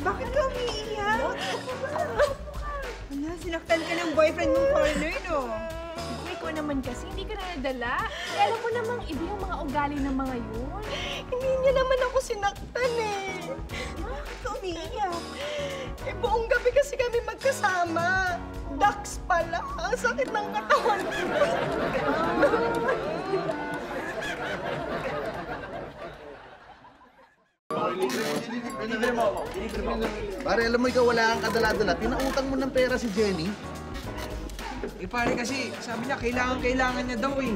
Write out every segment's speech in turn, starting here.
Bakit ka umiiyak? Wala, sinaktan ka ng boyfriend mong foreigner, no? Ikaw naman kasi, hindi ka na nadala. Eh, alam mo namang iba yung mga ugali ng mga yun. Hindi niya naman ako sinaktan eh. Bakit ka umiiyak? Eh, buong gabi kasi kami magkasama. Ducks pala. Ang sakit ng katawan ko. Pare, alam mo ikaw wala kang kadala-dala. Pinautang mo ng pera si Jenny. Eh pare kasi, sabi niya, kailangan niya daw eh.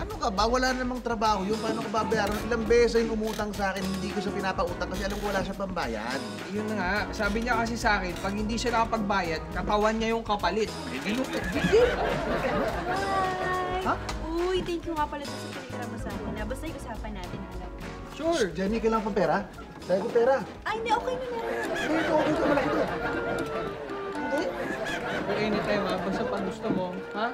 Ano ka ba? Wala namang trabaho yun. Paano ko babayaran? Ilang beses yung umutang sa akin, hindi ko siya pinapautang kasi alam ko wala siya pambayad. Yun na nga, sabi niya kasi sa akin, pag hindi siya nakapagbayad, katawan niya yung kapalit. Ha? Uy, thank you nga pala sa pinitira mo sa akin. Basta yung usapan natin, halap. Sure. Jenny, kailangan pang pera? Dahil ko pera. Ay, hindi. Okay na meron. Ito, okay ito. Malaki ito. Hindi? Anytime ha, basta pag gusto mo, ha?